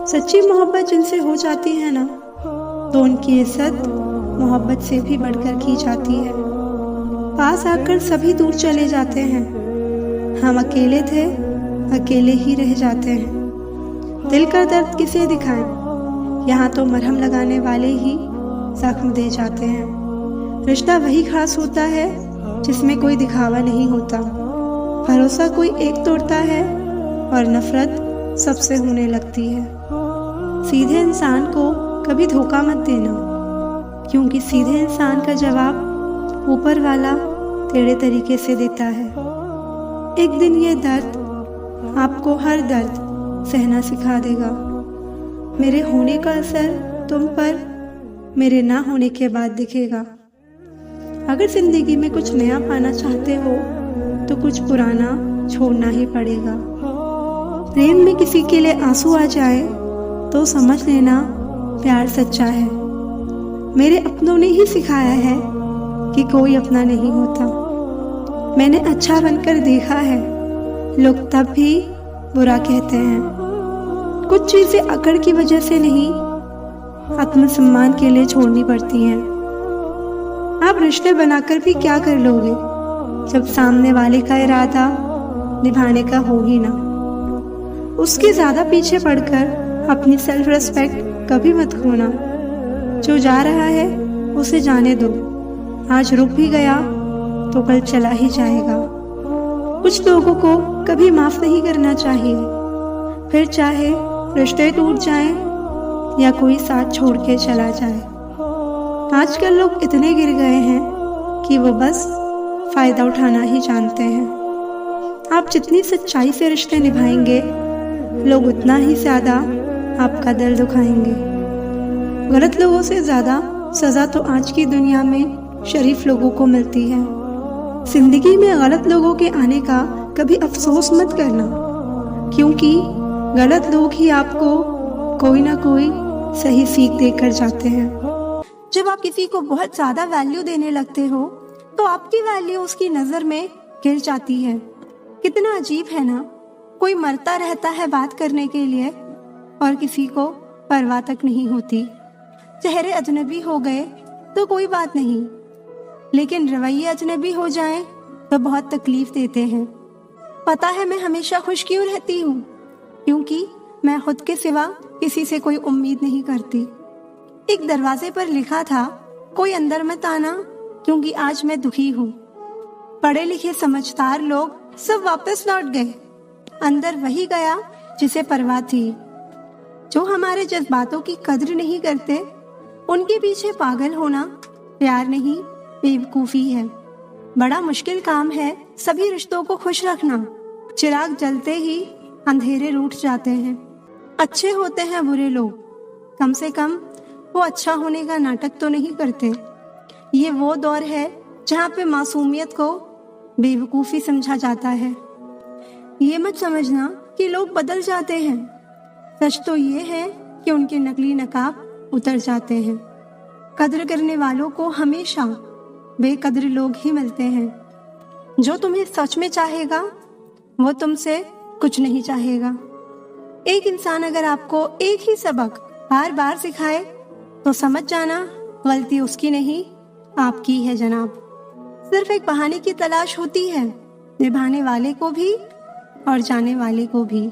सच्ची मोहब्बत जिनसे हो जाती है ना, तो उनकी इज्जत मोहब्बत से भी बढ़कर की जाती है। पास आकर सभी दूर चले जाते हैं, हम अकेले थे, अकेले ही रह जाते हैं। दिल का दर्द किसे दिखाएं, यहाँ तो मरहम लगाने वाले ही जख्म दे जाते हैं। रिश्ता वही खास होता है जिसमें कोई दिखावा नहीं होता। भरोसा कोई एक तोड़ता है और नफरत सबसे होने लगती है। सीधे इंसान को कभी धोखा मत देना, क्योंकि सीधे इंसान का जवाब ऊपर वाला टेढ़े तरीके से देता है। एक दिन ये दर्द आपको हर दर्द सहना सिखा देगा। मेरे होने का असर तुम पर मेरे ना होने के बाद दिखेगा। अगर जिंदगी में कुछ नया पाना चाहते हो तो कुछ पुराना छोड़ना ही पड़ेगा। प्रेम में किसी के लिए आंसू आ जाए तो समझ लेना प्यार सच्चा है। मेरे अपनों ने ही सिखाया है कि कोई अपना नहीं होता। मैंने अच्छा बनकर देखा है, लोग तब भी बुरा कहते हैं। कुछ चीजें अकड़ की वजह से नहीं, आत्मसम्मान के लिए छोड़नी पड़ती हैं। आप रिश्ते बनाकर भी क्या कर लोगे जब सामने वाले का इरादा निभाने का हो ही ना। उसके ज्यादा पीछे पड़कर अपनी सेल्फ रिस्पेक्ट कभी मत खोना। जो जा रहा है उसे जाने दो, आज रुक भी गया तो कल चला ही जाएगा। कुछ लोगों को कभी माफ नहीं करना चाहिए, फिर चाहे रिश्ते टूट जाएं या कोई साथ छोड़ के चला जाए। आजकल लोग इतने गिर गए हैं कि वो बस फायदा उठाना ही जानते हैं। आप जितनी सच्चाई से रिश्ते निभाएंगे, लोग उतना ही ज्यादा आपका दिल दुखाएंगे। गलत लोगों से ज्यादा सजा तो आज की दुनिया में शरीफ लोगों को मिलती है। जिंदगी में गलत लोगों के आने का कभी अफसोस मत करना, क्योंकि गलत लोग ही आपको कोई ना कोई सही सीख देकर जाते हैं। जब आप किसी को बहुत ज्यादा वैल्यू देने लगते हो तो आपकी वैल्यू उसकी नजर में गिर जाती है। कितना अजीब है ना, कोई मरता रहता है बात करने के लिए और किसी को परवाह तक नहीं होती। चेहरे अजनबी हो गए तो कोई बात नहीं, लेकिन रवैये अजनबी हो जाएं तो बहुत तकलीफ देते हैं। पता है मैं हमेशा खुश क्यों रहती हूँ? क्योंकि मैं खुद के सिवा किसी से कोई उम्मीद नहीं करती। एक दरवाजे पर लिखा था, कोई अंदर मत आना क्योंकि आज मैं दुखी हूँ। पढ़े लिखे समझदार लोग सब वापस लौट गए, अंदर वही गया जिसे परवाह थी। जो हमारे जज्बातों की कद्र नहीं करते, उनके पीछे पागल होना प्यार नहीं बेवकूफी है। बड़ा मुश्किल काम है सभी रिश्तों को खुश रखना। चिराग जलते ही अंधेरे रूठ जाते हैं। अच्छे होते हैं बुरे लोग, कम से कम वो अच्छा होने का नाटक तो नहीं करते। ये वो दौर है जहाँ पे मासूमियत को बेवकूफ़ी समझा जाता है। ये मत समझना कि लोग बदल जाते हैं, सच तो ये है कि उनके नकली नकाब उतर जाते हैं। कद्र करने वालों को हमेशा बेकद्र लोग ही मिलते हैं। जो तुम्हें सच में चाहेगा वो तुमसे कुछ नहीं चाहेगा। एक इंसान अगर आपको एक ही सबक बार बार सिखाए तो समझ जाना गलती उसकी नहीं आपकी है जनाब। सिर्फ एक बहाने की तलाश होती है, निभाने वाले को भी और जाने वाले को भी।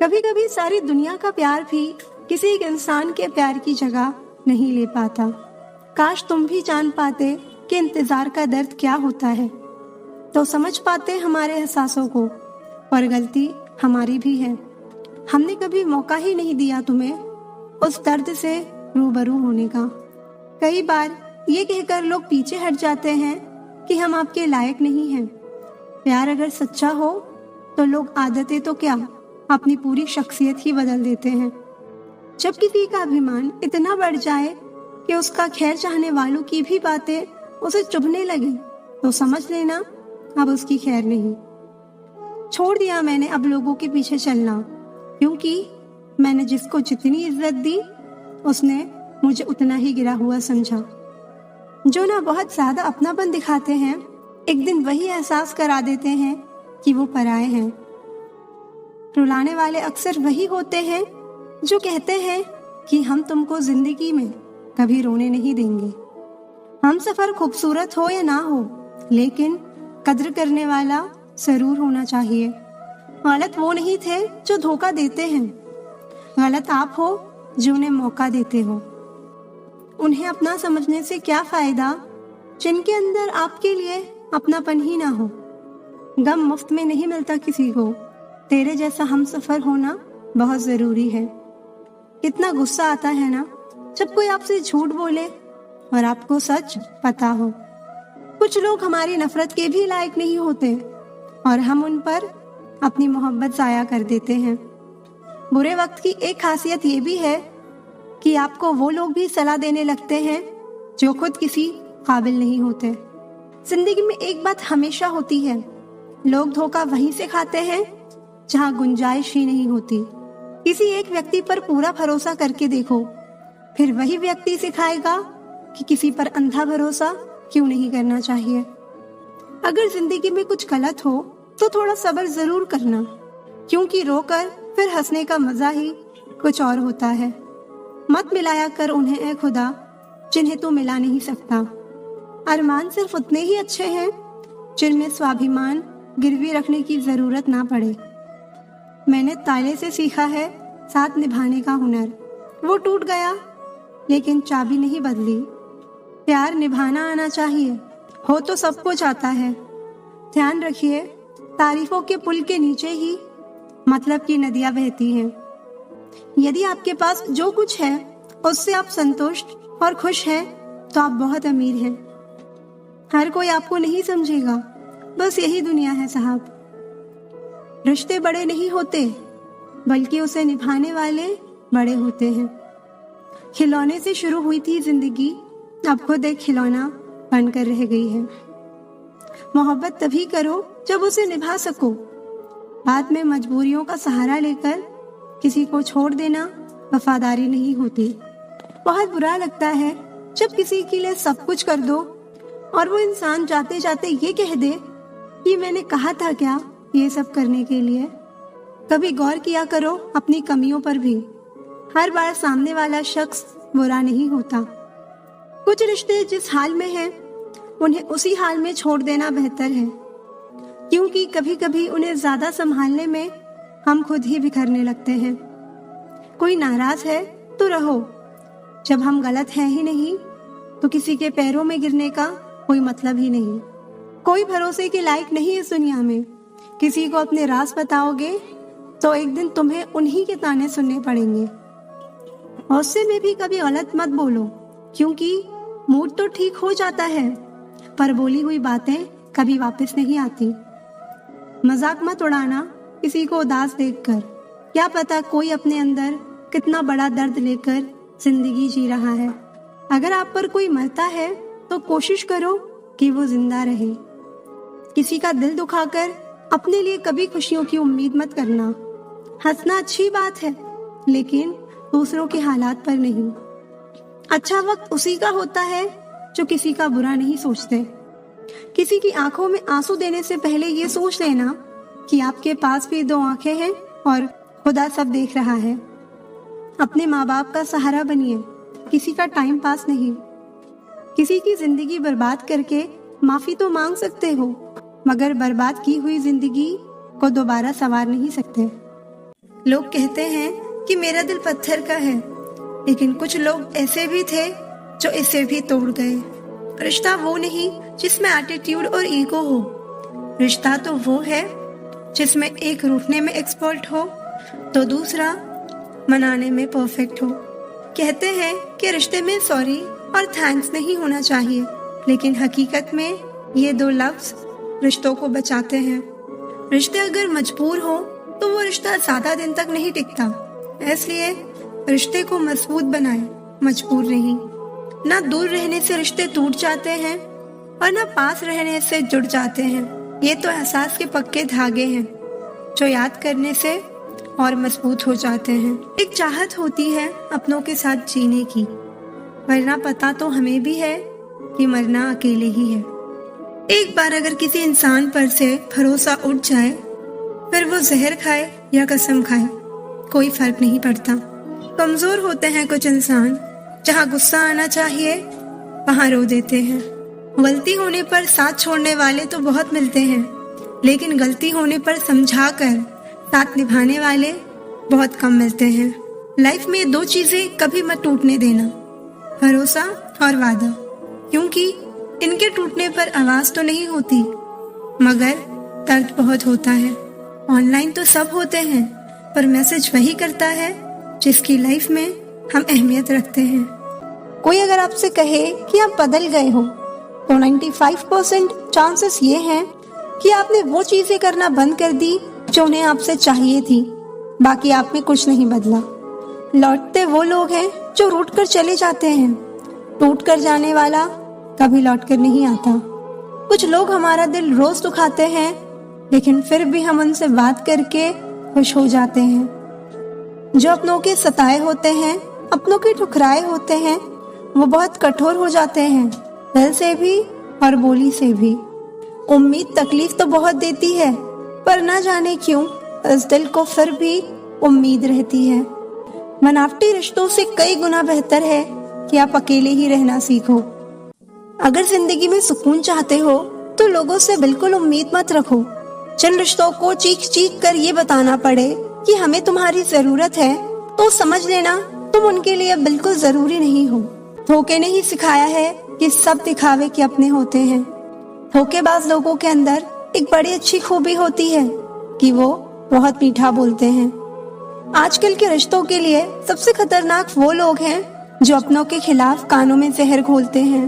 कभी कभी सारी दुनिया का प्यार भी किसी एक इंसान के प्यार की जगह नहीं ले पाता। काश तुम भी जान पाते कि इंतजार का दर्द क्या होता है, तो समझ पाते हमारे एहसासों को। और गलती हमारी भी है, हमने कभी मौका ही नहीं दिया तुम्हें उस दर्द से रूबरू होने का। कई बार ये कहकर लोग पीछे हट जाते हैं कि हम आपके लायक नहीं हैं। प्यार अगर सच्चा हो तो लोग आदतें तो क्या, अपनी पूरी शख्सियत ही बदल देते हैं। जब किसी का अभिमान इतना बढ़ जाए कि उसका खैर चाहने वालों की भी बातें उसे चुभने लगे, तो समझ लेना अब उसकी खैर नहीं। छोड़ दिया मैंने अब लोगों के पीछे चलना, क्योंकि मैंने जिसको जितनी इज्जत दी उसने मुझे उतना ही गिरा हुआ समझा। जो ना बहुत ज्यादा अपनापन दिखाते हैं, एक दिन वही एहसास करा देते हैं कि वो पराए हैं। रुलाने वाले अक्सर वही होते हैं जो कहते हैं कि हम तुमको जिंदगी में कभी रोने नहीं देंगे। हम सफर खूबसूरत हो या ना हो, लेकिन कद्र करने वाला जरूर होना चाहिए। गलत वो नहीं थे जो धोखा देते हैं, गलत आप हो जो उन्हें मौका देते हो। उन्हें अपना समझने से क्या फायदा जिनके अंदर आपके लिए अपनापन ही ना हो। गम मुफ्त में नहीं मिलता किसी को, तेरे जैसा हम सफर होना बहुत जरूरी है। कितना गुस्सा आता है ना जब कोई आपसे झूठ बोले और आपको सच पता हो। कुछ लोग हमारी नफरत के भी लायक नहीं होते और हम उन पर अपनी मोहब्बत जाया कर देते हैं। बुरे वक्त की एक खासियत ये भी है कि आपको वो लोग भी सलाह देने लगते हैं जो खुद किसी काबिल नहीं होते। जिंदगी में एक बात हमेशा होती है, लोग धोखा वहीं से खाते हैं जहां गुंजाइश ही नहीं होती। किसी एक व्यक्ति पर पूरा भरोसा करके देखो, फिर वही व्यक्ति सिखाएगा कि किसी पर अंधा भरोसा क्यों नहीं करना चाहिए। अगर जिंदगी में कुछ गलत हो तो थोड़ा सब्र जरूर करना, क्योंकि रोकर फिर हंसने का मजा ही कुछ और होता है। मत मिलाया कर उन्हें ए खुदा जिन्हें तू मिला नहीं सकता। अरमान सिर्फ उतने ही अच्छे हैं जिनमें स्वाभिमान गिरवी रखने की जरूरत ना पड़े। मैंने ताले से सीखा है साथ निभाने का हुनर। वो टूट गया लेकिन चाबी नहीं बदली। प्यार निभाना आना चाहिए, हो तो सब कुछ आता है। ध्यान रखिए, तारीफों के पुल के नीचे ही मतलब की नदियां बहती हैं। यदि आपके पास जो कुछ है उससे आप संतुष्ट और खुश हैं तो आप बहुत अमीर हैं। हर कोई आपको नहीं समझेगा, बस यही दुनिया है साहब। रिश्ते बड़े नहीं होते बल्कि उसे निभाने वाले बड़े होते हैं। खिलौने से शुरू हुई थी जिंदगी, अब खुद एक खिलौना बनकर रह गई है। मोहब्बत तभी करो जब उसे निभा सको। बाद में मजबूरियों का सहारा लेकर किसी को छोड़ देना वफादारी नहीं होती। बहुत बुरा लगता है जब किसी के लिए सब कुछ कर दो और वो इंसान जाते जाते ये कह दे कि मैंने कहा था क्या ये सब करने के लिए। कभी गौर किया करो अपनी कमियों पर भी। हर बार सामने वाला शख्स बुरा नहीं होता। कुछ रिश्ते जिस हाल में हैं उन्हें उसी हाल में छोड़ देना बेहतर है, क्योंकि कभी कभी उन्हें ज्यादा संभालने में हम खुद ही बिखरने लगते हैं। कोई नाराज है तो रहो, जब हम गलत हैं ही नहीं तो किसी के पैरों में गिरने का कोई मतलब ही नहीं। कोई भरोसे के लायक नहीं इस दुनिया में। किसी को अपने राज बताओगे तो एक दिन तुम्हें उन्हीं के ताने सुनने पड़ेंगे। गुस्से में भी कभी गलत मत बोलो, क्योंकि मूड तो ठीक हो जाता है पर बोली हुई बातें कभी वापस नहीं आती। मजाक मत उड़ाना किसी को उदास देखकर। क्या पता कोई अपने अंदर कितना बड़ा दर्द लेकर जिंदगी जी रहा है। अगर आप पर कोई मरता है तो कोशिश करो कि वो जिंदा रहे। किसी का दिल दुखाकर अपने लिए कभी खुशियों की उम्मीद मत करना। हंसना अच्छी बात है, लेकिन दूसरों के हालात पर नहीं। अच्छा वक्त उसी का होता है जो किसी का बुरा नहीं सोचते। किसी की आंखों में आंसू देने से पहले ये सोच लेना कि आपके पास भी दो आंखें हैं और खुदा सब देख रहा है। अपने माँ बाप का सहारा बनिए, किसी का टाइम पास नहीं। किसी की जिंदगी बर्बाद करके माफी तो मांग सकते हो, मगर बर्बाद की हुई जिंदगी को दोबारा संवार नहीं सकते। लोग कहते हैं कि मेरा दिल पत्थर का है, लेकिन कुछ लोग ऐसे भी थे जो इसे भी तोड़ गए। रिश्ता वो नहीं जिसमें एटीट्यूड और ईगो हो। रिश्ता तो वो है जिसमें एक रूठने में एक्सपर्ट हो तो दूसरा मनाने में परफेक्ट हो। कहते हैं कि रिश्ते में सॉरी और थैंक्स नहीं होना चाहिए, लेकिन हकीकत में ये दो लफ्ज रिश्तों को बचाते हैं। रिश्ते अगर मजबूर हो तो वो रिश्ता ज्यादा दिन तक नहीं टिकता। इसलिए रिश्ते को मजबूत बनाए, मजबूर नहीं। ना दूर रहने से रिश्ते टूट जाते हैं और ना पास रहने से जुड़ जाते हैं। ये तो एहसास के पक्के धागे हैं जो याद करने से और मजबूत हो जाते हैं। एक चाहत होती है अपनों के साथ जीने की, वरना पता तो हमें भी है कि मरना अकेले ही है। एक बार अगर किसी इंसान पर से भरोसा उठ जाए, फिर वो जहर खाए या कसम खाए, कोई फर्क नहीं पड़ता। कमजोर होते हैं कुछ इंसान, जहाँ गुस्सा आना चाहिए वहाँ रो देते हैं। गलती होने पर साथ छोड़ने वाले तो बहुत मिलते हैं, लेकिन गलती होने पर समझाकर साथ निभाने वाले बहुत कम मिलते हैं। लाइफ में 2 चीजें कभी मत टूटने देना, भरोसा और वादा, क्योंकि इनके टूटने पर आवाज तो नहीं होती मगर दर्द बहुत होता है। ऑनलाइन तो सब होते हैं, पर मैसेज वही करता है जिसकी लाइफ में हम अहमियत रखते हैं। कोई अगर आपसे कहे कि आप बदल गए हो, तो 95% चांसेस ये हैं कि आपने वो चीजें करना बंद कर दी जो उन्हें आपसे चाहिए थी, बाकी आप में कुछ नहीं बदला। लौटते वो लोग हैं जो रूठ कर चले जाते हैं, टूट कर जाने वाला कभी लौट कर नहीं आता। कुछ लोग हमारा दिल रोज दुखाते हैं, लेकिन फिर भी हम उनसे बात करके खुश हो जाते हैं। जो अपनों के सताए होते हैं, अपनों के ठुकराए होते हैं, वो बहुत कठोर हो जाते हैं, दिल से भी और बोली से भी। उम्मीद तकलीफ तो बहुत देती है, पर ना जाने क्यों इस दिल को फिर भी उम्मीद रहती है। बनावटी रिश्तों से कई गुना बेहतर है कि आप अकेले ही रहना सीखो। अगर जिंदगी में सुकून चाहते हो तो लोगों से बिल्कुल उम्मीद मत रखो। जिन रिश्तों को चीख चीख कर ये बताना पड़े कि हमें तुम्हारी जरूरत है, तो समझ लेना तुम उनके लिए बिल्कुल जरूरी नहीं हो। धोखे ने ही सिखाया है कि सब दिखावे के अपने होते हैं। धोखेबाज लोगों के अंदर एक बड़ी अच्छी खूबी होती है कि वो बहुत मीठा बोलते हैं। आजकल के रिश्तों के लिए सबसे खतरनाक वो लोग हैं जो अपनों के खिलाफ कानों में जहर घोलते हैं।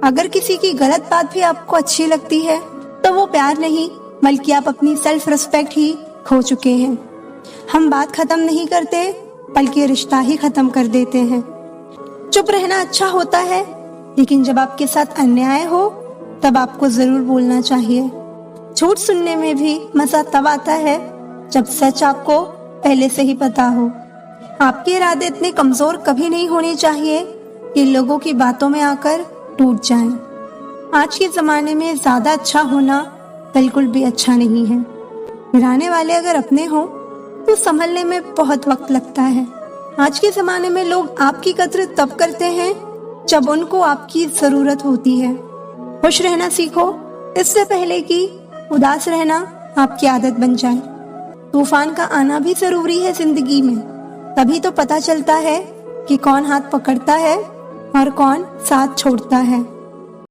अगर किसी की गलत बात भी आपको अच्छी लगती है, तो वो प्यार नहीं बल्कि आप अपनी सेल्फ रिस्पेक्ट ही खो चुके हैं। हम बात खत्म नहीं करते बल्कि रिश्ता ही खत्म कर देते हैं। चुप रहना अच्छा होता है, लेकिन जब आपके साथ अन्याय हो तब आपको जरूर बोलना चाहिए। झूठ सुनने में भी मजा तब आता है जब सच आपको पहले से ही पता हो। आपके इरादे इतने कमजोर कभी नहीं होने चाहिए कि लोगों की बातों में आकर टूट जाएं। आज के जमाने में ज्यादा अच्छा होना बिल्कुल भी अच्छा नहीं है। गिराने वाले अगर अपने हो तो संभलने में बहुत वक्त लगता है। आज के जमाने में लोग आपकी कद्र तब करते हैं जब उनको आपकी जरूरत होती है। खुश रहना सीखो, इससे पहले कि उदास रहना आपकी आदत बन जाए। तूफान का आना भी जरूरी है जिंदगी में, तभी तो पता चलता है कि कौन हाथ पकड़ता है और कौन साथ छोड़ता है।